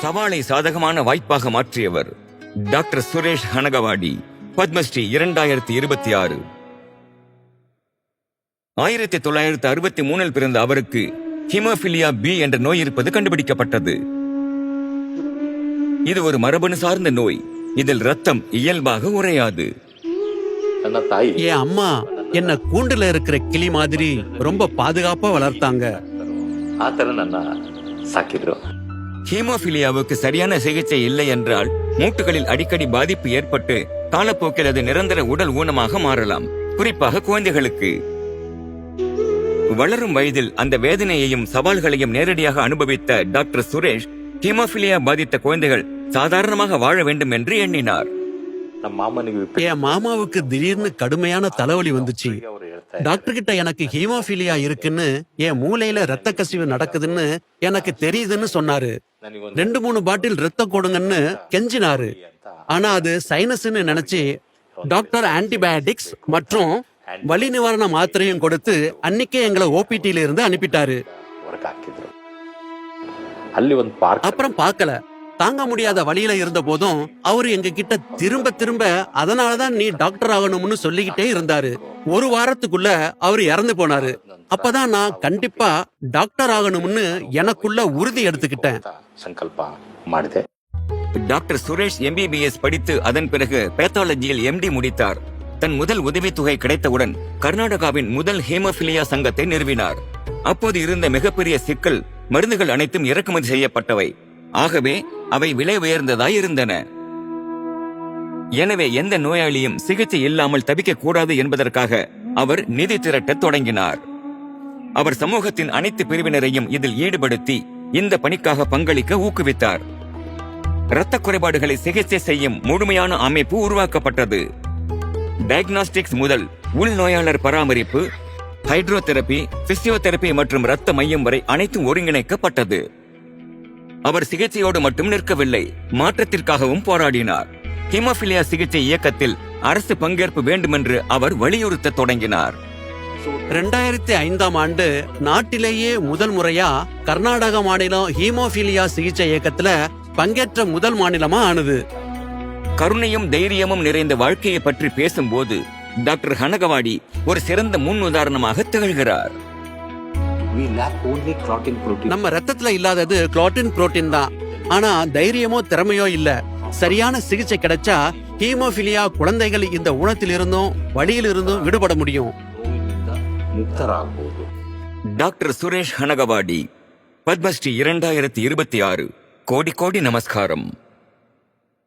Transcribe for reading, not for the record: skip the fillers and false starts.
சவாலை சாதகமான வாய்ப்பாக மாற்றியவர் டாக்டர் சுரேஷ் ஹனகவாடி. பத்மஸ்ரீ 2026. 1963 பிறந்த அவருக்கு ஹீமோபிலியா பி என்ற நோய் இருப்பது கண்டுபிடிக்கப்பட்டது. இது ஒரு மரபணு சார்ந்த நோய். இதில் ரத்தம் இயல்பாக உறையாது. என் அம்மா என்ன கூண்டுல இருக்கிற கிளி மாதிரி ரொம்ப பாதுகாப்பா வளர்த்தாங்க. ஹீமோபிலியாவுக்கு சரியான சிகிச்சை இல்லை என்றால் மூட்டுகளில் அடிக்கடி பாதிப்பு ஏற்பட்டு காலப்போக்கில் அது நிரந்தர உடல் ஊனமாக மாறலாம், குறிப்பாக குழந்தைகளுக்கு. வளரும் வயதில் அந்த வேதனையையும் சவால்களையும் நேரடியாக அனுபவித்த டாக்டர் சுரேஷ் ஹீமோபிலியா பாதித்த குழந்தைகள் சாதாரணமாக வாழ வேண்டும் என்று எண்ணினார். என் மாமாவுக்கு திடீர்னு கடுமையான தலைவலி வந்துச்சு. டாக்டர் கிட்ட எனக்கு ஹீமோபிலியா இருக்குன்னு, என் மூளையில ரத்த கசிவு நடக்குதுன்னு எனக்கு தெரியுதுன்னு சொன்னாரு. 2-3 பாட்டில் ரத்தம் கொடுங்கன்னு கெஞ்சினாரு. ஆனா அது சைனஸ்ன்னு நினைச்சு டாக்டர் ஆன்டிபயோட்டிக்ஸ் மற்றும் வலி நிவாரண மாத்திரையும் கொடுத்து அன்னைக்கே எங்களை ஓபிடில இருந்து அனுப்பிட்டாரு. அப்புறம் பார்க்கல, தாங்க முடியாத வழியில இருந்த போதும் அவரு எங்க கிட்ட திரும்ப திரும்ப அதனாலதான் நீ டாக்டர் ஆகணும்னு சொல்லிக்கிட்டே இருந்தாரு. 1 வாரத்துக்குள்ள அவரு இறந்து போனாரு. அப்பதான் நான் கண்டிப்பா டாக்டர் ஆகணும்னு எனக்குள்ள உறுதி எடுத்துக்கிட்டேன். டாக்டர் சுரேஷ் MBBS படித்து அதன் பிறகு பேத்தாலஜியில் MD முடித்தார். தன் முதல் உதவித்தொகை கிடைத்தவுடன் கர்நாடகாவின் முதல் ஹீமோபிலியா சங்கத்தை நிறுவினார். அப்போது இருந்த மிகப்பெரிய சிக்கல், மருந்துகள் அனைத்தும் இறக்குமதி செய்யப்பட்டவை. ஆகவே அவை விலை உயர்ந்ததாய் இருந்தன. எனவே எந்த நோயாளியும் சிகிச்சை இல்லாமல் தவிக்க கூடாது என்பதற்காக அவர் நிதி திரட்டத் தொடங்கினார். அவர் சமூகத்தின் அனைத்து பிரிவினரையும் இதில் ஈடுபடுத்தி இந்த பணிக்காக பங்களிக்க ஊக்குவித்தார். இரத்த குறைபாடுகளை சிகிச்சை செய்யும் முழுமையான அமைப்பு உருவாக்கப்பட்டது. டயக்னாஸ்டிக்ஸ் முதல் உள்நோயாளர் பராமரிப்பு, ஹைட்ரோதெரபி, பிசியோதெரபி மற்றும் இரத்த மையம் வரை அனைத்தும் ஒருங்கிணைக்கப்பட்டது. அவர் சிகிச்சையோடு மட்டும் நிற்கவில்லை, மாற்றத்திற்காகவும் போராடினார். ஹீமோபிலியா சிகிச்சை இயக்கத்தில் அரசு பங்கேற்பு வேண்டுமென்று அவர் வலியுறுத்த தொடங்கினார். 2005ஆம் ஆண்டு நாட்டிலேயே முதல் முறையா கர்நாடக மாநிலம் ஹீமோபிலியா சிகிச்சை இயக்கத்துல பங்கேற்ற முதல் மாநிலமா ஆனது. கருணையும் தைரியமும் நிறைந்த வாழ்க்கையை பற்றி பேசும்போது டாக்டர் ஹனகவாடி ஒரு சிறந்த முன் உதாரணமாக திகழ்கிறார். நம்ம ரத்தத்துல இல்லாதது குளோட்டின் புரோட்டீன் தான். ஆனா தைரியமோ திறமையோ இல்ல. சரியான சிகிச்சை கிடைச்சா ஹீமோபிலியா குழந்தைகள் இந்த ஊனத்தில் இருந்தும் வழியில் இருந்தும் விடுபட முடியும். டாக்டர் சுரேஷ் ஹனகவாடி, பத்மஸ்ரீ 2026. கோடி கோடி நமஸ்காரம்.